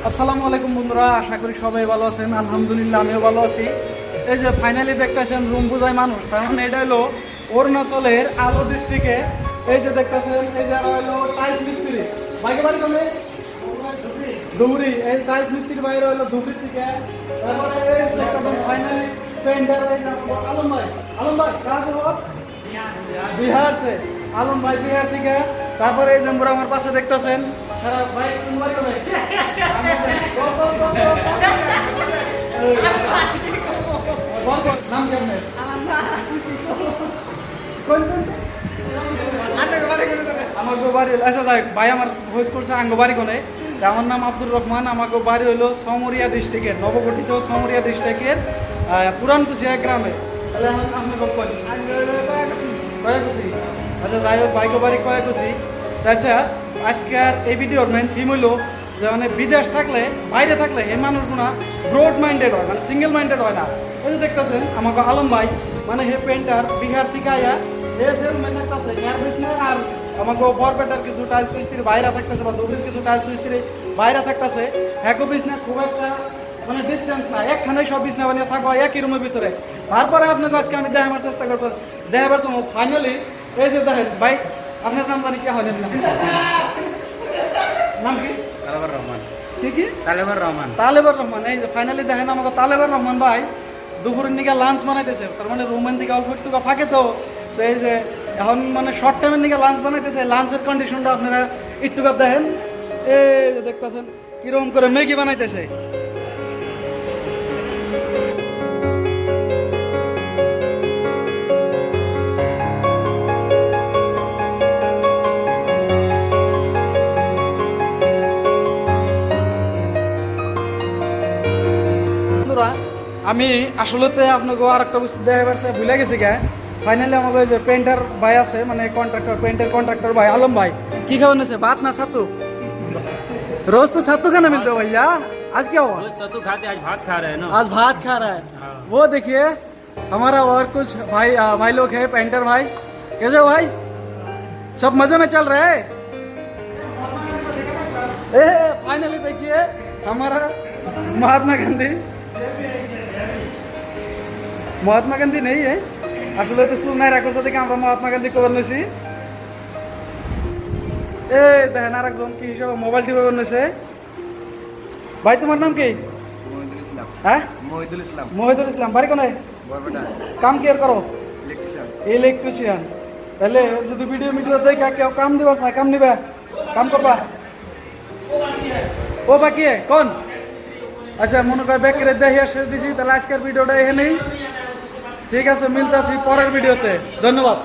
আসসালামু আলাইকুম বন্ধুরা, আশা করি সবাই ভালো আছেন। আলহামদুলিল্লাহ আমিও ভালো আছি। এই যে ফাইনালি দেখতেছেন রুম বুঝাই মানুষ, তার মানে এটা হলো অরুণাচলের আলো ডিস্ট্রিক্টে। এই যে দেখতেছেন, এই যে হলো টাইলস মিস্ত্রি বাইকে বাড়ি কমে ধুবড়ি, এই টাইলস মিস্ত্রি বাইরে হলো ধুবড়ির থেকে। তারপরে দেখতেছেন ফাইনালি পেন্টার আলম ভাই। আলম ভাই কাজ হোক বিহার সে, আলম ভাই বিহার থেকে। তারপরে এই যে আমার পাশে দেখতেছেন সারা ভাই নাম কেমন আমাকে বাড়ি আচ্ছা যাই ভাই আমার ভয়েস করছে আঙ্গ বাড়ি কোনে। আমার নাম আব্দুর রহমান, আমাকে বাড়ি হলো সমরিয়া ডিস্ট্রিক্টের, নবগঠিত সমরিয়া ডিস্ট্রিক্টের পুরানকুশিয়া গ্রামে। তাহলে এখন আপনি কয়াকুশি। আচ্ছা যাই হোক বাইকে বাড়ি কয়াকুশি। আচ্ছা আজকের এই ভিডিওর মেন থিম হলো যে মানে বিদেশ থাকলে বাইরে থাকলে এই মানুষগুলো ব্রড মাইন্ডেড হয়, মানে সিঙ্গেল মাইন্ডেড হয় না। এই যে দেখতেছেন আমাকে আলম ভাই মানে হে পেন্টার বিহার থেকে আয়া হে যে রুমে থাকতেছে এর বেশি আর আমাকে বরপেটার কিছু টাইলস মিস্ত্রি বাইরে থাকতেছে বা দুপুরের কিছু টাইলস মিস্ত্রি বাইরে থাকতেছে। হ্যাকো বিছনা খুব একটা মানে ডিস্টেন্স না, একখানে সব বিছনা বানিয়ে থাকবো একই রুমের ভিতরে। তারপরে আপনাকে আজকে আমি দেখাবার চেষ্টা করবো, দেখাবার সময় ফাইনালি এই যে দেখেন ভাই আপনার নাম জানি কে হয় নাম কি? তালেবর রহমান। কি তালেবর রহমান। তালেবর রহমান। এই যে ফাইনালি দেখেন আমাকে তালেবর রহমান ভাই দুপুরের দিকে লাঞ্চ বানাইতেছে, তার মানে রুমের দিকে অল্প একটু ফাঁকে তো এই যে এখন মানে শর্ট টাইমের দিকে লাঞ্চ বানাইতেছে। লাঞ্চের কন্ডিশনটা আপনারা একটু দেখেন, এই যে দেখতেছেন কিরকম করে ম্যাগি বানাইতেছে। আমি আসলেতে আপনাকে আর একটা বস্তু দেখা পারছে ভুলে গেছি গা। ফাইনালি আমাকে যে পেন্টার ভাই আছে মানে কন্ট্রাক্টর, পেন্টার কন্ট্রাক্টর ভাই আলম ভাই কি খাবার নিয়েছে? ভাত না ছাতু? रोज तो सत्तू खाना मिलता है भैया, आज क्या हुआ? सत्तू खाते, आज भात खा रहे हैं ना। आज भात खा रहा है। वो देखिए हमारा और कुछ भाई लोग है पेंटर भाई। कैसे हो भाई? सब मजे में चल रहे हैं? फाइनली देखिए हमारा महात्मा गांधी नहीं है আসলে তো চুল নাই রাখার সাথে আমরা মহাত্মা গান্ধী কবর নিয়েছি। এই দেখেন আর একজন কি হিসাবে মোবাইল টিপে বানিয়েছে। ভাই তোমার নাম কি? হ্যাঁ মহিদুল ইসলাম। বাড়ি কোনে? কাম কি করো? ইলেকট্রিশিয়ান। তাহলে যদি ভিডিও দেখে কেউ কাম দিবা চাই কাম নিবা, কাম করবা। ও বাকি কোন? আচ্ছা মনে করে ব্যাকের দেখিয়া শেষ দিছি। তাহলে আজকের ভিডিওটা এখানেই ঠিক আছে, মিলতেছি পরের ভিডিওতে। ধন্যবাদ।